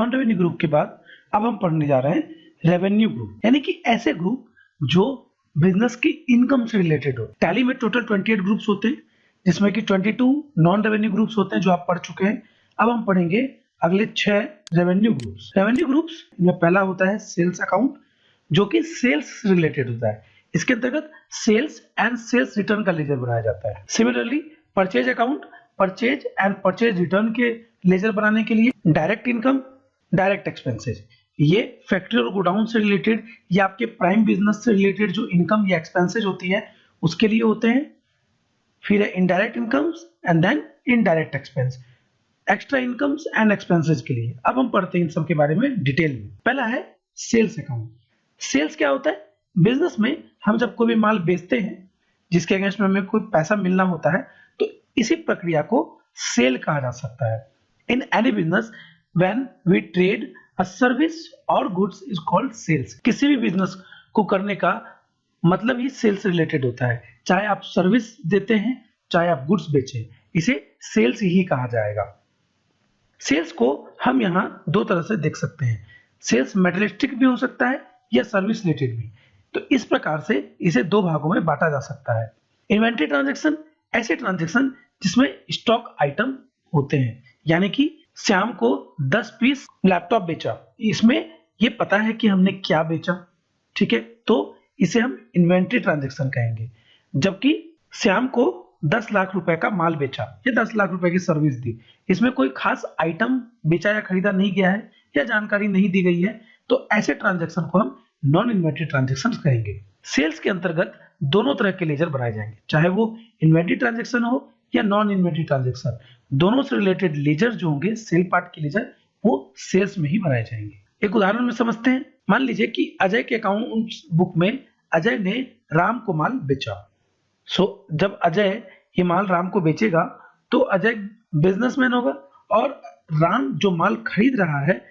Non revenue group के बाद अब हम पढ़ने जा रहे हैं रेवेन्यू ग्रुप, यानी कि ऐसे ग्रुप जो बिजनेस की इनकम से रिलेटेड हो। टैली में टोटल 28 ग्रुप्स होते हैं, जिसमें कि 22 नॉन रेवेन्यू ग्रुप्स होते हैं जो आप पढ़ चुके हैं। अब हम पढ़ेंगे अगले 6 रेवेन्यू ग्रुप्स। रेवेन्यू ग्रुप्स में पहला होता है सेल्स अकाउंट, जो कि सेल्स से रिलेटेड होता है। इसके अंतर्गत सेल्स एंड सेल्स रिटर्न का लेजर बनाया जाता है। Similarly purchase account purchase and purchase return के लेजर बनाने के लिए डायरेक्ट इनकम, डायरेक्ट एक्सपेंसेस, ये फैक्ट्री और गोडाउन से रिलेटेड या आपके प्राइम बिजनेस से रिलेटेड जो इनकम या एक्सपेंसेस होती है उसके लिए होते हैं। फिर है indirect incomes and then indirect expense, extra incomes and expenses के लिए। अब हम पढ़ते हैं इन सब के बारे में डिटेल में। पहला है सेल्स अकाउंट। सेल्स क्या होता है? बिजनेस में हम जब कोई भी माल बेचते हैं जिसके अगेंस्ट में हमें कोई पैसा मिलना होता है, तो इसी प्रक्रिया को सेल कहा जा सकता है। In any business when we trade a service or goods is called sales. किसी भी बिजनेस को करने का मतलब ही सेल्स रिलेटेड होता है। चाहे आप सर्विस देते हैं, चाहे आप गुड्स बेचें, इसे सेल्स ही कहा जाएगा। सेल्स को हम यहाँ दो तरह से देख सकते हैं। सेल्स मटेरियलिस्टिक भी हो सकता है या सर्विस रिलेटेड भी। तो इस प्रकार से इसे दो भागों में बांटा जा सकता है। इन्वेंटरी ट्रांजैक्शन, ऐसे ट्रांजैक्शन जिसमें स्टॉक आइटम होते हैं, यानी कि श्याम को 10 पीस लैपटॉप बेचा, इसमें ये पता है कि हमने क्या बेचा, ठीक है, तो इसे हम इन्वेंटरी ट्रांजैक्शन कहेंगे। जबकि श्याम को 10 लाख रुपए का माल बेचा या 10 लाख रुपए की सर्विस दी, इसमें कोई खास आइटम बेचा या खरीदा नहीं गया है या जानकारी नहीं दी गई है, तो ऐसे ट्रांजैक्शन को हम नॉन इन्वेंटरी ट्रांजैक्शन कहेंगे। सेल्स के अंतर्गत दोनों तरह के लेजर बनाए जाएंगे, चाहे वो इन्वेंटरी ट्रांजैक्शन हो या नॉन इन्वेंटरी ट्रांजैक्शन। दोनों से रिलेटेड लेजर जो होंगे, सेल पार्ट के लेजर, वो सेल्स में ही बनाए जाएंगे। एक उदाहरण में समझते हैं। मान लीजिए कि अजय के अकाउंट बुक में अजय ने राम को माल बेचा। जब अजय ये माल राम को बेचेगा तो अजय बिजनेसमैन होगा और राम जो माल खरीद रहा है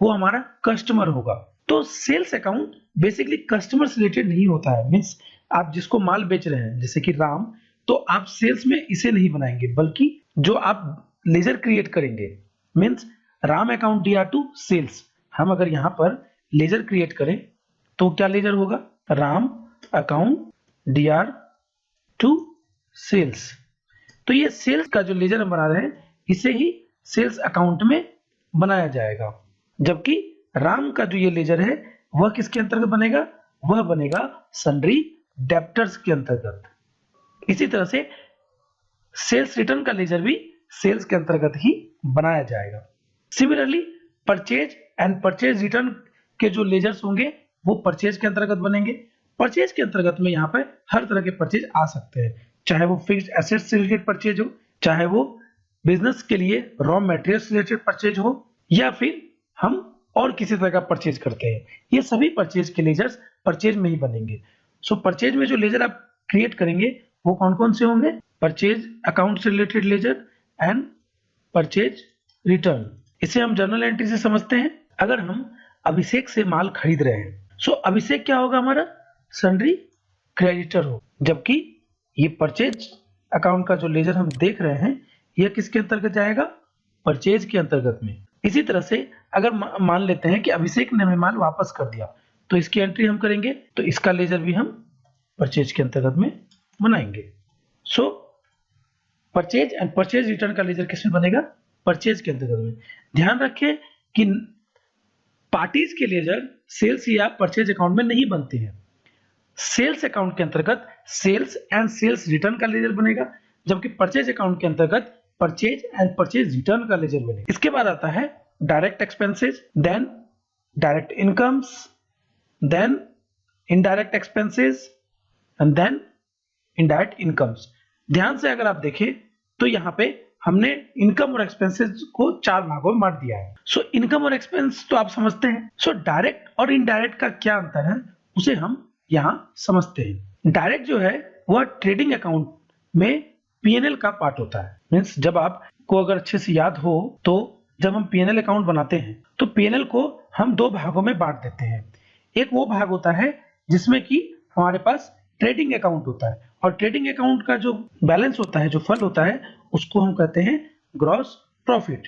वो हमारा कस्टमर होगा। तो सेल्स अकाउंट बेसिकली कस्टमर से रिलेटेड नहीं होता है। मींस आप जिसको माल बेच रहे हैं, जैसे कि राम, तो आप सेल्स में इसे नहीं बनाएंगे, बल्कि जो आप लेजर क्रिएट करेंगे, means Ram account DR to sales, हम अगर यहाँ पर लेजर क्रिएट करें तो क्या लेजर होगा? Ram account DR to sales. तो ये सेल्स का जो लेजर हम बना रहे हैं, इसे ही सेल्स अकाउंट में बनाया जाएगा। जबकि राम का जो ये लेजर है वह किसके अंतर्गत बनेगा? वह बनेगा सन्ड्री डेब्टर्स के अंतर्गत। इसी तरह से सेल्स रिटर्न का लेजर भी सेल्स के अंतर्गत ही बनाया जाएगा। Similarly purchase and purchase return के जो लेजर्स होंगे वो परचेज के अंतर्गत बनेंगे। परचेज के अंतर्गत में यहाँ पे हर तरह के परचेज आ सकते हैं, चाहे वो फिक्स्ड एसेट्स से रिलेटेड परचेज हो, चाहे वो बिजनेस के लिए रॉ मटेरियल से रिलेटेड परचेज हो, या फिर हम और किसी तरह का परचेज करते हैं। ये सभी परचेज के लेजर्स परचेज में ही बनेंगे। परचेज में जो लेजर आप क्रिएट करेंगे वो कौन कौन से होंगे? परचेज अकाउंट से related ledger and purchase return. इसे हम जर्नल एंट्री से समझते हैं। अगर हम अभिषेक से माल खरीद रहे हैं, अभिषेक क्या होगा? हमारा सन्ड्री क्रेडिटर हो। जबकि ये परचेज अकाउंट का जो लेजर हम देख रहे हैं, यह किसके अंतर्गत जाएगा? परचेज के अंतर्गत में। इसी तरह से अगर मान लेते हैं कि अभिषेक ने हमें माल वापस कर दिया, तो इसकी एंट्री हम करेंगे, तो इसका लेजर भी हम परचेज के अंतर्गत में बनाएंगे। परचेज एंड परचेज रिटर्न का लेजर किसमें बनेगा? परचेज के अंतर्गत में। ध्यान रखें कि पार्टीज के लेजर सेल्स या परचेज अकाउंट में नहीं बनते हैं। सेल्स अकाउंट के अंतर्गत सेल्स एंड सेल्स रिटर्न का लेजर बनेगा, जबकि परचेज अकाउंट के अंतर्गत परचेज एंड परचेज रिटर्न का लेजर बनेगा। इसके बाद आता है direct expenses, then direct incomes, then indirect expenses and then indirect incomes. ध्यान से अगर आप देखें तो यहाँ पे हमने इनकम और एक्सपेंसेस को 4 भागों में बांट दिया है। इनकम और एक्सपेंस तो आप समझते हैं। डायरेक्ट और इनडायरेक्ट का क्या अंतर है उसे हम यहाँ समझते हैं। डायरेक्ट जो है वह ट्रेडिंग अकाउंट में पीएनएल का पार्ट होता है। मींस जब आपको अगर अच्छे से याद हो तो जब हम पीएनएल अकाउंट बनाते हैं तो पीएनएल को हम 2 भागों में बांट देते हैं। एक वो भाग होता है जिसमें कि हमारे पास ट्रेडिंग अकाउंट होता है, और ट्रेडिंग अकाउंट का जो बैलेंस होता है, जो फल होता है, उसको हम कहते हैं ग्रॉस प्रॉफिट।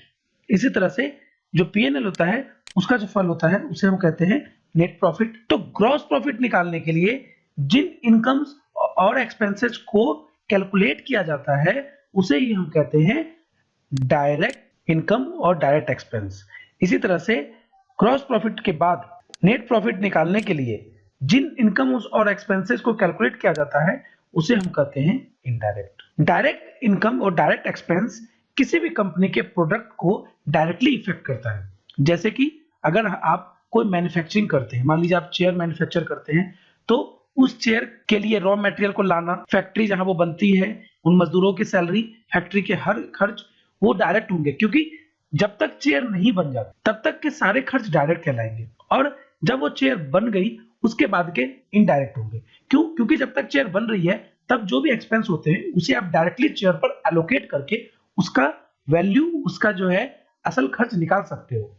इसी तरह से जो P&L होता है उसका जो फल होता है उसे हम कहते हैं नेट प्रॉफिट। तो ग्रॉस प्रॉफिट निकालने के लिए जिन इनकम्स और एक्सपेंसेस को कैलकुलेट किया जाता है उसे ही हम कहते हैं डायरेक्ट इनकम और डायरेक्ट एक्सपेंस। इसी तरह से ग्रॉस प्रॉफिट के बाद नेट प्रॉफिट निकालने के लिए जिन इनकम और एक्सपेंसेस को कैलकुलेट किया जाता है उसे हम कहते हैं इनडायरेक्ट। डायरेक्ट इनकम और डायरेक्ट एक्सपेंस किसी भी कंपनी के प्रोडक्ट को डायरेक्टली इफेक्ट करता है। जैसे कि अगर आप कोई मैन्युफैक्चरिंग करते हैं, मान लीजिए आप चेयर मैन्युफैक्चर करते हैं, तो उस चेयर के लिए रॉ मटेरियल को लाना, फैक्ट्री जहां वो बनती है, उन मजदूरों की सैलरी, फैक्ट्री के हर खर्च वो डायरेक्ट होंगे, क्योंकि जब तक चेयर नहीं बन जाती तब तक के सारे खर्च डायरेक्ट कहलाएंगे, और जब वो चेयर बन गई उसके बाद के इनडायरेक्ट होंगे। क्यों? क्योंकि जब तक चेयर बन रही है तब जो भी एक्सपेंस होते हैं उसे आप डायरेक्टली चेयर पर एलोकेट करके उसका वैल्यू, उसका जो है असल खर्च निकाल सकते हो।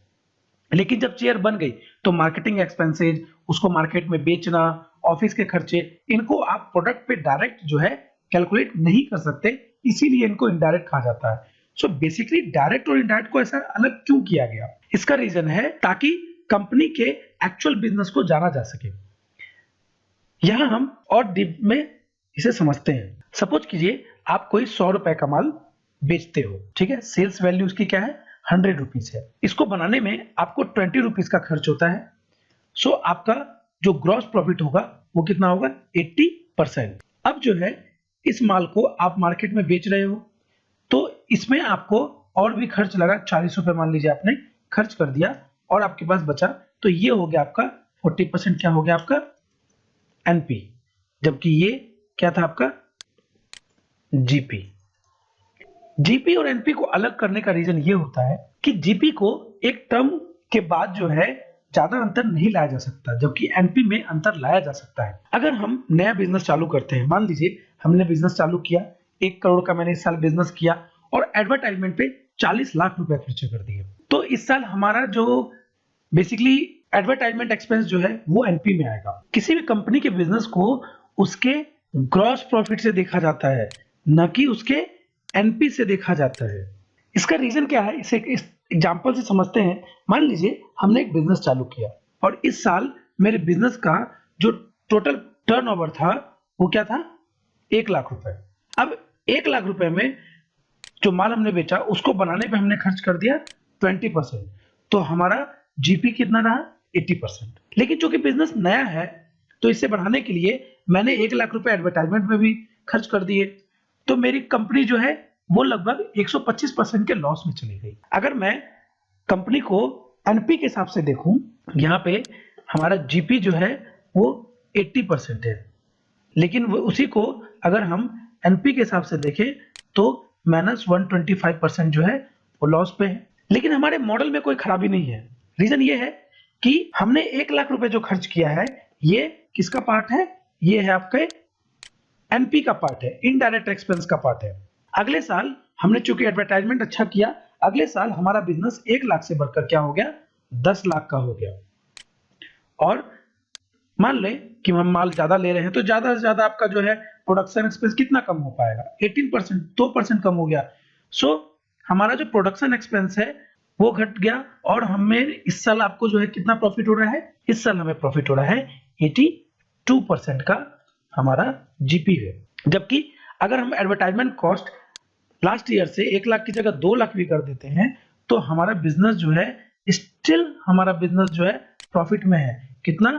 लेकिन जब चेयर बन गई तो मार्केटिंग एक्सपेंसेज, उसको मार्केट में बेचना, ऑफिस के खर्चे, इनको आप प्रोडक्ट पे डायरेक्ट जो है कैलकुलेट नहीं कर सकते, इसीलिए इनको इनडायरेक्ट कहा जाता है। सो बेसिकली डायरेक्ट और इनडायरेक्ट को ऐसा अलग क्यों किया गया? इसका रीजन है ताकि कंपनी के एक्चुअल बिजनेस को जाना जा सके। यहां हम और डीप में इसे समझते हैं। सपोज कीजिए आप कोई 100 रुपए का माल बेचते हो, ठीक है, सेल्स वैल्यू उसकी क्या है, 100 रुपीज है। इसको बनाने में आपको 20 रुपीज का खर्च होता है। सो आपका जो ग्रॉस प्रॉफिट होगा वो कितना होगा, 80%। अब जो है इस माल को आप मार्केट में बेच रहे हो, तो इसमें आपको और भी खर्च लगा, 40 रुपए मान लीजिए आपने खर्च कर दिया और आपके पास बचा, तो ये हो गया आपका 40%, क्या हो गया आपका एनपी, जबकि ये क्या था आपका जीपी। जीपी और एनपी को अलग करने का रीजन ये होता है कि जीपी को एक टर्म के बाद जो है ज्यादा अंतर नहीं लाया जा सकता, जबकि एनपी में अंतर लाया जा सकता है। अगर हम नया बिजनेस चालू करते हैं, मान लीजिए हमने बिजनेस चालू किया, 1 करोड़ का मैंने इस साल बिजनेस किया और एडवर्टाइजमेंट पे 40 लाख रुपए खर्च कर दिए, तो इस साल हमारा जो बेसिकली एडवर्टाइजमेंट एक्सपेंस जो है वो एनपी में आएगा। किसी भी कंपनी के बिजनेस को उसके ग्रॉस प्रॉफिट से देखा जाता है, न कि उसके एनपी से देखा जाता है। इसका रीजन क्या है, इसे इस एग्जांपल से समझते हैं। मान लीजिए हमने एक बिजनेस चालू किया और इस साल मेरे बिजनेस का जो टोटल टर्नओवर था वो क्या था, 1 लाख रुपए। अब 1 लाख रुपए में जो माल हमने बेचा उसको बनाने पे हमने खर्च कर दिया 20%, तो हमारा जीपी कितना रहा, 80%। लेकिन चूंकि बिजनेस नया है तो इसे बढ़ाने के लिए मैंने 1 लाख रुपए एडवर्टाइजमेंट में भी खर्च कर दिए, तो मेरी कंपनी जो है वो लगभग 125% के लॉस में चली गई। अगर मैं कंपनी को एनपी के हिसाब से देखूं, यहाँ पे हमारा जीपी जो है वो 80% है, लेकिन वो उसी को अगर हम एनपी के हिसाब से देखें तो -125% जो है वो लॉस पे है। लेकिन हमारे मॉडल में कोई खराबी नहीं है। रीजन ये है कि हमने 1 लाख रुपए जो खर्च किया है ये किसका पार्ट है, ये है आपके एनपी का पार्ट है, इनडायरेक्ट एक्सपेंस का पार्ट है। अगले साल हमने चूंकि एडवर्टाइजमेंट अच्छा किया, अगले साल हमारा बिजनेस 1 लाख से बढ़कर क्या हो गया, 10 लाख का हो गया। और मान लें कि हम माल ज्यादा ले रहे हैं तो ज्यादा से ज्यादा आपका जो है प्रोडक्शन एक्सपेंस कितना कम हो पाएगा, 18%, 2% कम हो गया। सो हमारा जो प्रोडक्शन एक्सपेंस है वो घट गया और हमें इस साल आपको जो है कितना प्रॉफिट हो रहा है, इस साल हमें प्रॉफिट हो रहा है 82% का हमारा जीपी है। जबकि अगर हम एडवर्टाइजमेंट कॉस्ट लास्ट ईयर से 1 लाख की जगह 2 लाख भी कर देते हैं तो हमारा बिजनेस जो है स्टिल हमारा बिजनेस जो है प्रॉफिट में है। कितना,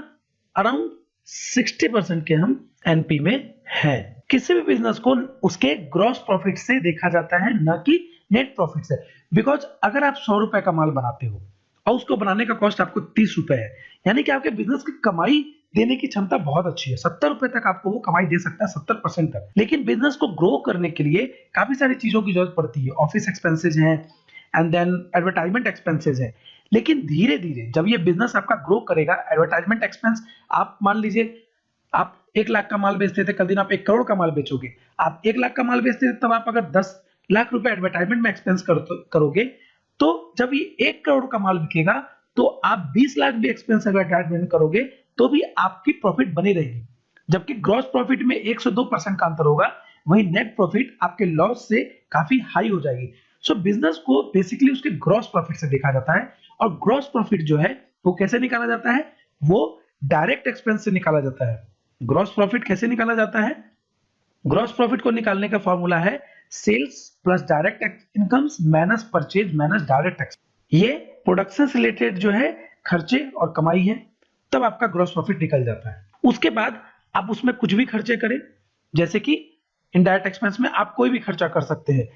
अराउंड 60% के हम एनपी में है। किसी भी बिजनेस को उसके ग्रॉस प्रॉफिट से देखा जाता है, न कि नेट प्रॉफिट से। बिकॉज अगर आप 100 रुपए का माल बनाते हो और उसको बनाने का कॉस्ट आपको 30 रुपए है, यानी कि आपके बिजनेस की कमाई देने की क्षमता बहुत अच्छी है, 70 रुपए तक आपको वो कमाई दे सकता है, 70% तक। लेकिन बिजनेस को ग्रो करने के लिए काफी सारी चीजों की जरूरत पड़ती है, ऑफिस एक्सपेंसेज हैं एंड देन एडवर्टाइजमेंट एक्सपेंसेज है। लेकिन धीरे धीरे जब ये बिजनेस आपका ग्रो करेगा, एडवर्टाइजमेंट एक्सपेंस, आप मान लीजिए आप 1 लाख का माल बेचते थे, कल दिन आप 1 करोड़ का माल बेचोगे। आप 1 लाख का माल बेचते थे तब आप अगर 10 लाख रुपए एडवर्टाइजमेंट में एक्सपेंस करोगे, तो जब ये 1 करोड़ का माल बिकेगा तो आप 20 लाख भी एक्सपेंस एडवर्टाइजमेंट करोगे तो भी आपकी प्रॉफिट बनी रहेगी। जबकि ग्रॉस प्रॉफिट में 1 से 2% का अंतर होगा, वही नेट प्रॉफिट आपके लॉस से काफी हाई हो जाएगी। सो बिजनेस को बेसिकली उसके ग्रॉस प्रॉफिट से देखा जाता है, और ग्रॉस प्रॉफिट जो है वो कैसे निकाला जाता है, वो डायरेक्ट एक्सपेंस से निकाला जाता है। ग्रॉस प्रॉफिट कैसे निकाला जाता है, ग्रॉस प्रॉफिट को निकालने का फॉर्मूला है sales plus direct incomes minus purchase minus direct expense. ये प्रोडक्शन से रिलेटेड जो है खर्चे और कमाई है, तब आपका ग्रॉस प्रॉफिट निकल जाता है। उसके बाद आप उसमें कुछ भी खर्चे करें, जैसे कि इनडायरेक्ट एक्सपेंस में आप कोई भी खर्चा कर सकते हैं,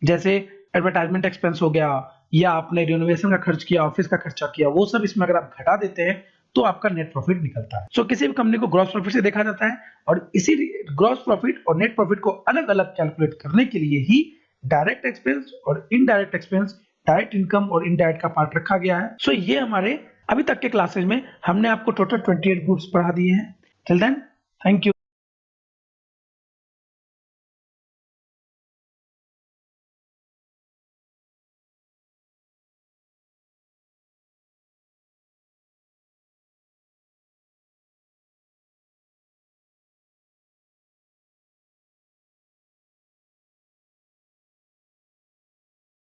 जैसे एडवर्टाइजमेंट एक्सपेंस हो गया, या आपने रिनोवेशन का खर्च किया, ऑफिस का खर्चा किया, वो सब इसमें अगर आप घटा देते हैं तो आपका नेट प्रॉफिट निकलता है। सो किसी भी कंपनी को ग्रॉस प्रॉफिट से देखा जाता है, और इसी ग्रॉस प्रॉफिट और नेट प्रॉफिट को अलग अलग कैलकुलेट करने के लिए ही डायरेक्ट एक्सपेंस और इनडायरेक्ट एक्सपेंस, डायरेक्ट इनकम और इनडायरेक्ट का पार्ट रखा गया है। सो ये हमारे अभी तक के क्लासेज में हमने आपको टोटल 28 ग्रुप्स पढ़ा दिए हैं। Till then, thank you.